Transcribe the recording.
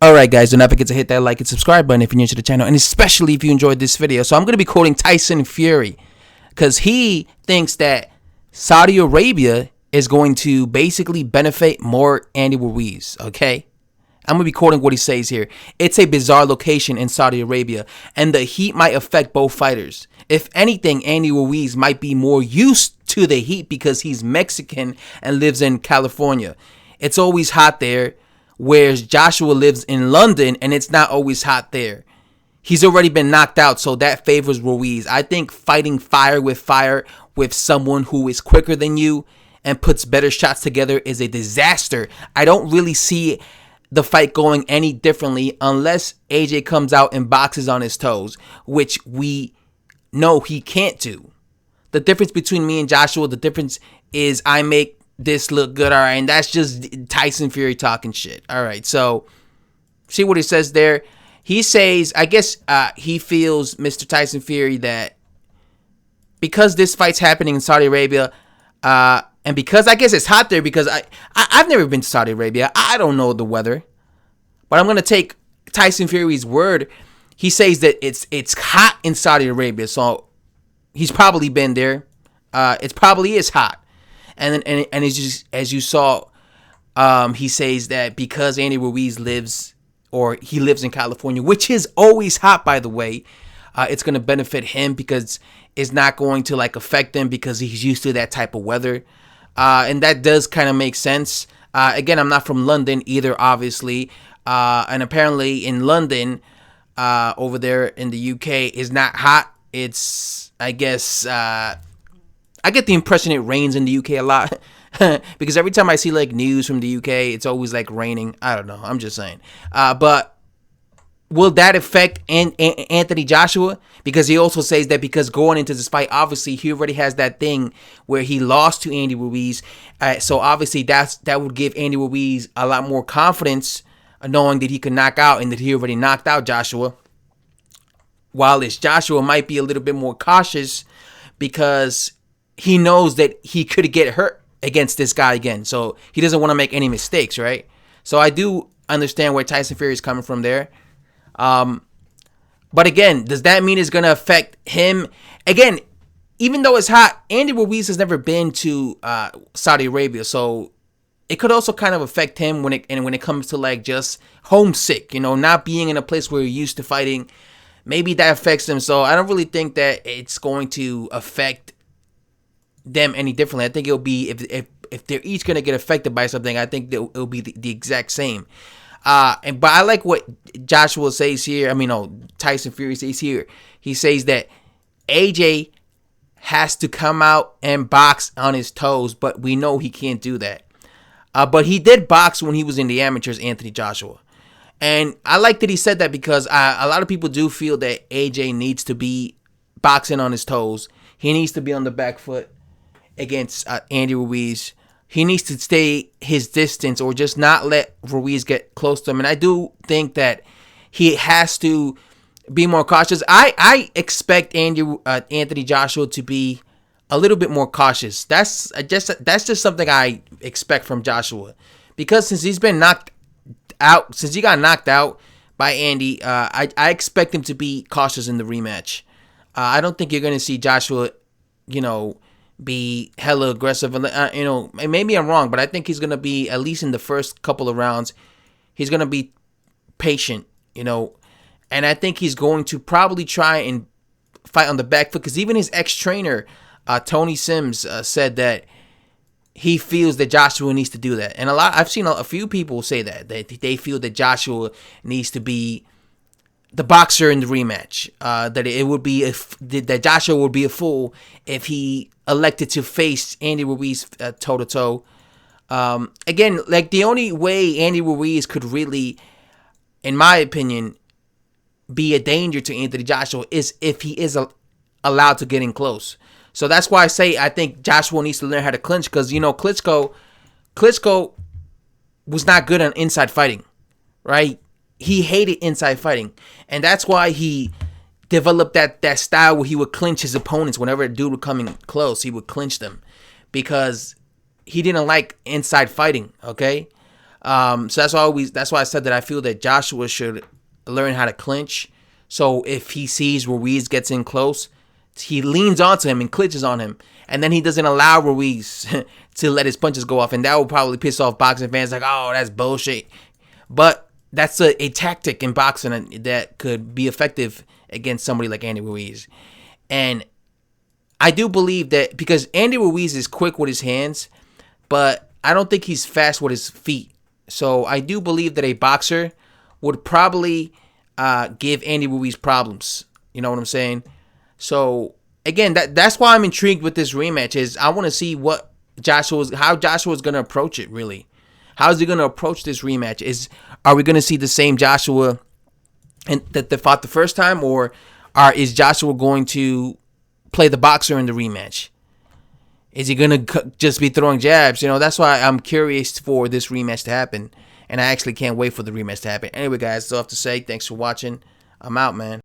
Alright guys, do not forget to hit that like and subscribe button if you're new to the channel, and especially if you enjoyed this video. So I'm going to be quoting Tyson Fury, because he thinks that Saudi Arabia is going to basically benefit more Andy Ruiz, okay? I'm going to be quoting what he says here. It's a bizarre location in Saudi Arabia, and the heat might affect both fighters. If anything, Andy Ruiz might be more used to the heat because he's Mexican and lives in California. It's always hot there, whereas Joshua lives in London and it's not always hot there. He's already been knocked out, so that favors Ruiz. I think fighting fire with someone who is quicker than you and puts better shots together is a disaster. I don't really see the fight going any differently unless AJ comes out and boxes on his toes, which we know he can't do. The difference between me and Joshua, the difference is I make this look good, all right, and that's just Tyson Fury talking shit. All right, so see what he says there. He says, I guess he feels, Mr. Tyson Fury, that because this fight's happening in Saudi Arabia, and because I guess it's hot there, because I've never been to Saudi Arabia, I don't know the weather, but I'm gonna take Tyson Fury's word. He says that it's hot in Saudi Arabia, so he's probably been there. It probably is hot. And it's just, as you saw, he says that because Andy Ruiz lives in California, which is always hot, by the way, it's going to benefit him because it's not going to affect him because he's used to that type of weather. And that does kind of make sense. Again, I'm not from London either, obviously. And apparently in London, over there in the UK, is not hot. It's, I guess, I get the impression it rains in the UK a lot because every time I see news from the UK, it's always raining. I don't know. I'm just saying. But will that affect Anthony Joshua? Because he also says that because going into this fight, obviously he already has that thing where he lost to Andy Ruiz. So obviously that would give Andy Ruiz a lot more confidence, knowing that he could knock out and that he already knocked out Joshua. While this Joshua might be a little bit more cautious because he knows that he could get hurt against this guy again. So he doesn't want to make any mistakes, right? So I do understand where Tyson Fury is coming from there. But again, does that mean it's going to affect him? Again, even though it's hot, Andy Ruiz has never been to Saudi Arabia. So it could also kind of affect him when it comes to just homesick, not being in a place where you're used to fighting. Maybe that affects him. So I don't really think that it's going to affect them any differently. I think it'll be, if they're each going to get affected by something, I think it'll be the exact same. But I like what Joshua says here. Tyson Fury says here. He says that AJ has to come out and box on his toes, but we know he can't do that. But he did box when he was in the amateurs, Anthony Joshua. And I like that he said that because a lot of people do feel that AJ needs to be boxing on his toes. He needs to be on the back foot against Andy Ruiz. He needs to stay his distance or just not let Ruiz get close to him. And I do think that he has to be more cautious. I expect Anthony Joshua to be a little bit more cautious. That's just something I expect from Joshua, because since he got knocked out by Andy, I expect him to be cautious in the rematch. I don't think you're going to see Joshua, be hella aggressive. Maybe I'm wrong, but I think he's going to be, at least in the first couple of rounds, he's going to be patient, and I think he's going to probably try and fight on the back foot, because even his ex-trainer, Tony Sims, said that he feels that Joshua needs to do that. And I've seen a few people say that they feel that Joshua needs to be the boxer in the rematch. That it would be that Joshua would be a fool if he elected to face Andy Ruiz toe to toe. Again, the only way Andy Ruiz could really, in my opinion, be a danger to Anthony Joshua is if he is allowed to get in close. So that's why I say I think Joshua needs to learn how to clinch, because Klitschko was not good on inside fighting, right? He hated inside fighting, and that's why he developed that style where he would clinch his opponents whenever a dude would come in close. He would clinch them because he didn't like inside fighting. Okay, So that's why I said that I feel that Joshua should learn how to clinch. So if he sees Ruiz gets in close, he leans onto him and clinches on him, and then he doesn't allow Ruiz to let his punches go off, and that will probably piss off boxing fans like, oh, that's bullshit. But that's a tactic in boxing that could be effective against somebody like Andy Ruiz. And I do believe that because Andy Ruiz is quick with his hands, but I don't think he's fast with his feet. So I do believe that a boxer would probably give Andy Ruiz problems. You know what I'm saying? So again, that's why I'm intrigued with this rematch. Is I want to see how Joshua's gonna approach it. Really, how is he gonna approach this rematch? Are we gonna see the same Joshua that they fought the first time, or is Joshua going to play the boxer in the rematch? Is he going to just be throwing jabs? That's why I'm curious for this rematch to happen. And I actually can't wait for the rematch to happen. Anyway, guys, that's all I have to say. Thanks for watching. I'm out, man.